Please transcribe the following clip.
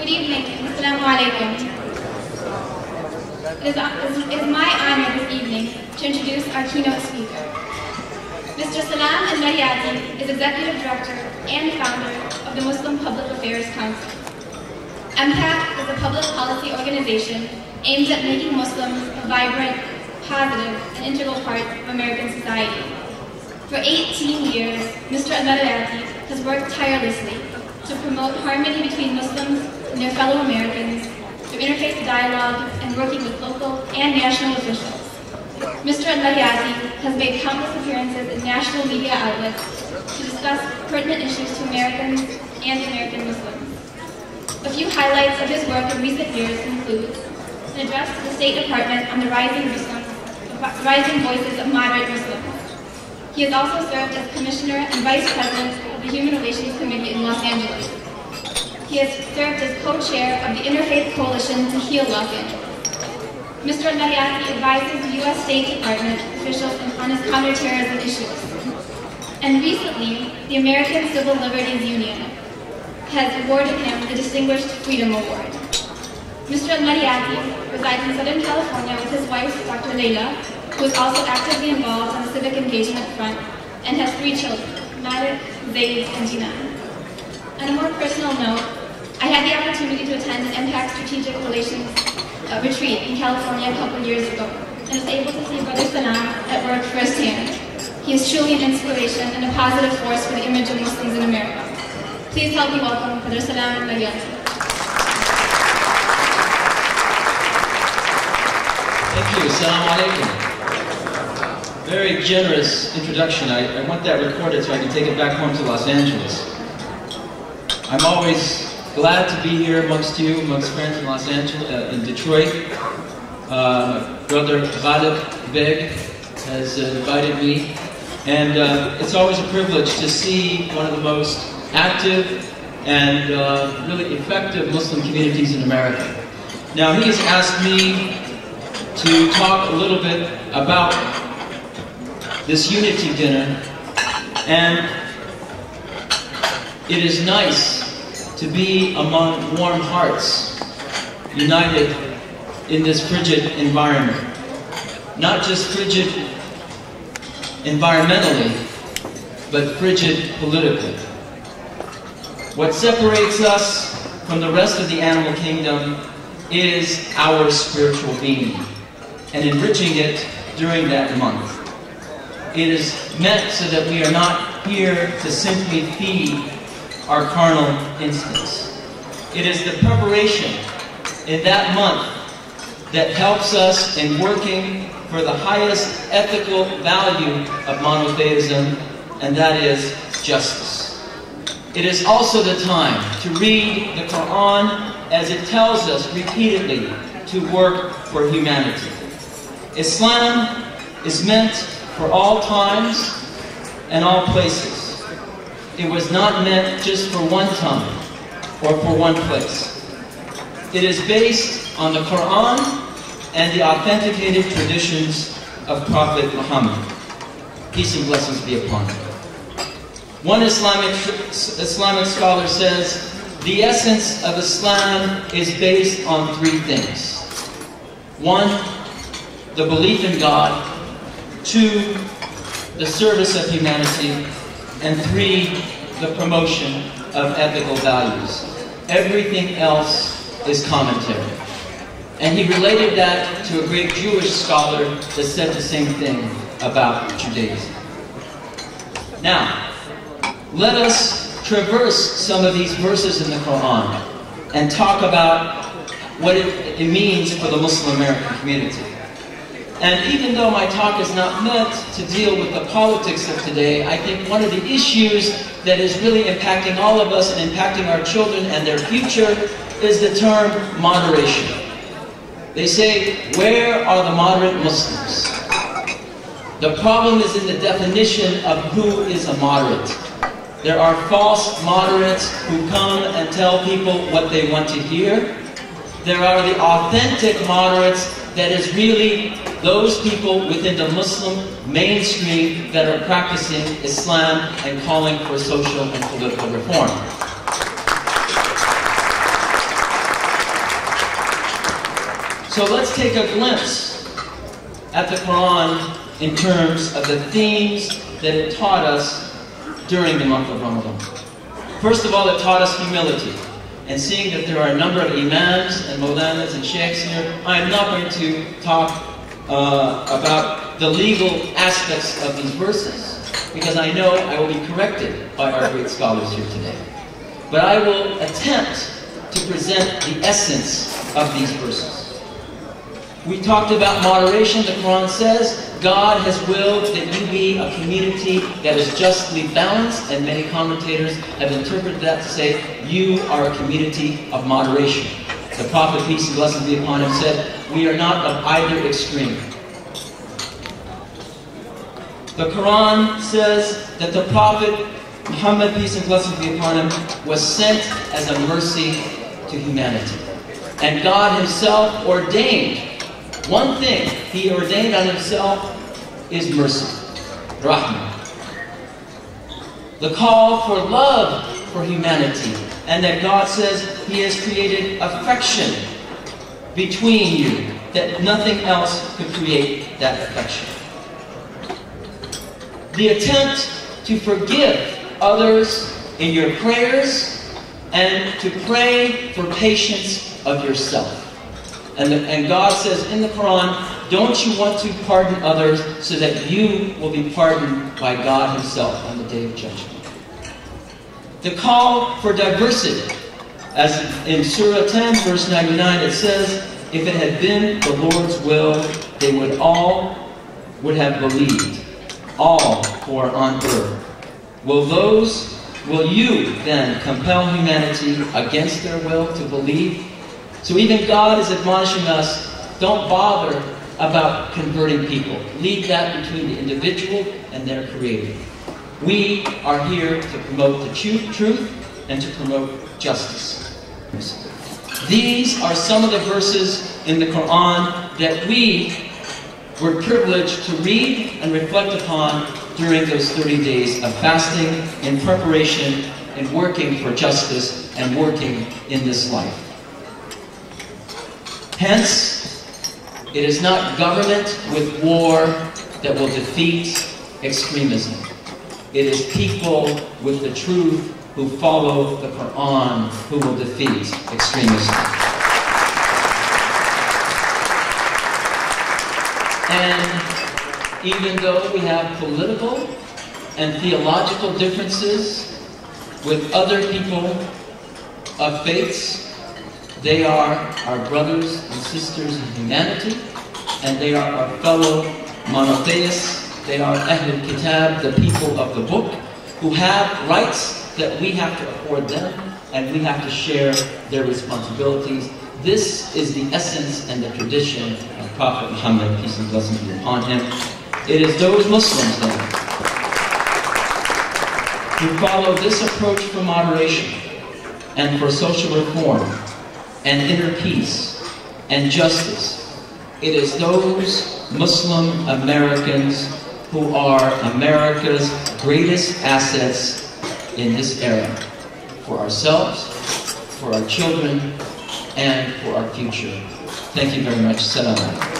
Good evening. Salam Alaikum. It is my honor this evening to introduce our keynote speaker. Mr. Salam Al-Marayati is Executive Director and Founder of the Muslim Public Affairs Council. MPAC is a public policy organization aimed at making Muslims a vibrant, positive, and integral part of American society. For 18 years, Mr. Al-Marayati has worked tirelessly to promote harmony between Muslims and their fellow Americans through interfaith dialogue and working with local and national officials. Mr. Al-Marayati has made countless appearances in national media outlets to discuss pertinent issues to Americans and American Muslims. A few highlights of his work in recent years include an address to the State Department on the rising voices of moderate Muslims. He has also served as Commissioner and Vice President of the Human Relations Committee in Los Angeles. He has served as co-chair of the Interfaith Coalition to Heal Los Angeles. Mr. Al-Marayati advises the U.S. State Department officials on his counterterrorism issues. And recently, the American Civil Liberties Union has awarded him the Distinguished Freedom Award. Mr. Al-Marayati resides in Southern California with his wife, Dr. Layla, who is also actively involved on the civic engagement front, and has 3 children, Malik, Zaid, and Jinan. On a more personal note, I had the opportunity to attend an MPAC Strategic Relations retreat in California a couple years ago, and was able to see Brother Salam at work firsthand. He is truly an inspiration and a positive force for the image of Muslims in America. Please help me welcome Brother Salam Al-Marayati. Thank you. Salam Alaikum. Very generous introduction. I want that recorded so I can take it back home to Los Angeles. I'm always glad to be here amongst you, amongst friends in Los Angeles, in Detroit. My brother Khalid Beg has invited me, and it's always a privilege to see one of the most active and really effective Muslim communities in America. Now, he has asked me to talk a little bit about this unity dinner, and it is nice to be among warm hearts, united in this frigid environment. Not just frigid environmentally, but frigid politically. What separates us from the rest of the animal kingdom is our spiritual being, and enriching it during that month. It is meant so that we are not here to simply feed our carnal instincts. It is the preparation in that month that helps us in working for the highest ethical value of monotheism, and that is justice. It is also the time to read the Quran as it tells us repeatedly to work for humanity. Islam is meant for all times and all places. It was not meant just for one time or for one place. It is based on the Quran and the authenticated traditions of Prophet Muhammad. Peace and blessings be upon him. One Islamic scholar says, the essence of Islam is based on 3 things. 1, the belief in God. 2, the service of humanity. And 3, the promotion of ethical values. Everything else is commentary. And he related that to a great Jewish scholar that said the same thing about Judaism. Now, let us traverse some of these verses in the Quran and talk about what it means for the Muslim American community. And even though my talk is not meant to deal with the politics of today, I think one of the issues that is really impacting all of us and impacting our children and their future is the term moderation. They say, where are the moderate Muslims? The problem is in the definition of who is a moderate. There are false moderates who come and tell people what they want to hear. There are the authentic moderates that is really those people within the Muslim mainstream that are practicing Islam and calling for social and political reform. So let's take a glimpse at the Quran in terms of the themes that it taught us during the month of Ramadan. First of all, it taught us humility. And seeing that there are a number of imams and mawlanas and sheikhs here, I am not going to talk about the legal aspects of these verses, because I know I will be corrected by our great scholars here today. But I will attempt to present the essence of these verses. We talked about moderation. The Quran says God has willed that you be a community that is justly balanced, and many commentators have interpreted that to say you are a community of moderation. The Prophet, peace and blessings be upon him, said we are not of either extreme. The Quran says that the Prophet Muhammad, peace and blessings be upon him, was sent as a mercy to humanity. And God himself ordained one thing. He ordained on himself is mercy, rahmah. The call for love for humanity, and that God says he has created affection between you, that nothing else could create that affection. The attempt to forgive others in your prayers, and to pray for patience of yourself. And God says in the Quran, don't you want to pardon others so that you will be pardoned by God himself on the day of judgment. The call for diversity, as in Surah 10, verse 99, it says, if it had been the Lord's will, they would have believed, all who are on earth. Will you then compel humanity against their will to believe? So even God is admonishing us, don't bother about converting people. Leave that between the individual and their Creator. We are here to promote the truth and to promote justice. These are some of the verses in the Quran that we were privileged to read and reflect upon during those 30 days of fasting in preparation and working for justice and working in this life. Hence, it is not government with war that will defeat extremism. It is people with the truth who follow the Quran who will defeat extremism. And even though we have political and theological differences with other people of faiths, they are our brothers and sisters in humanity, and they are our fellow monotheists. They are Ahlul Kitab, the people of the book, who have rights that we have to afford them, and we have to share their responsibilities. This is the essence and the tradition of Prophet Muhammad, peace and blessings be upon him. It is those Muslims then who follow this approach for moderation and for social reform and inner peace and justice. It is those Muslim Americans who are America's greatest assets in this era, for ourselves, for our children, and for our future. Thank you very much. Salam.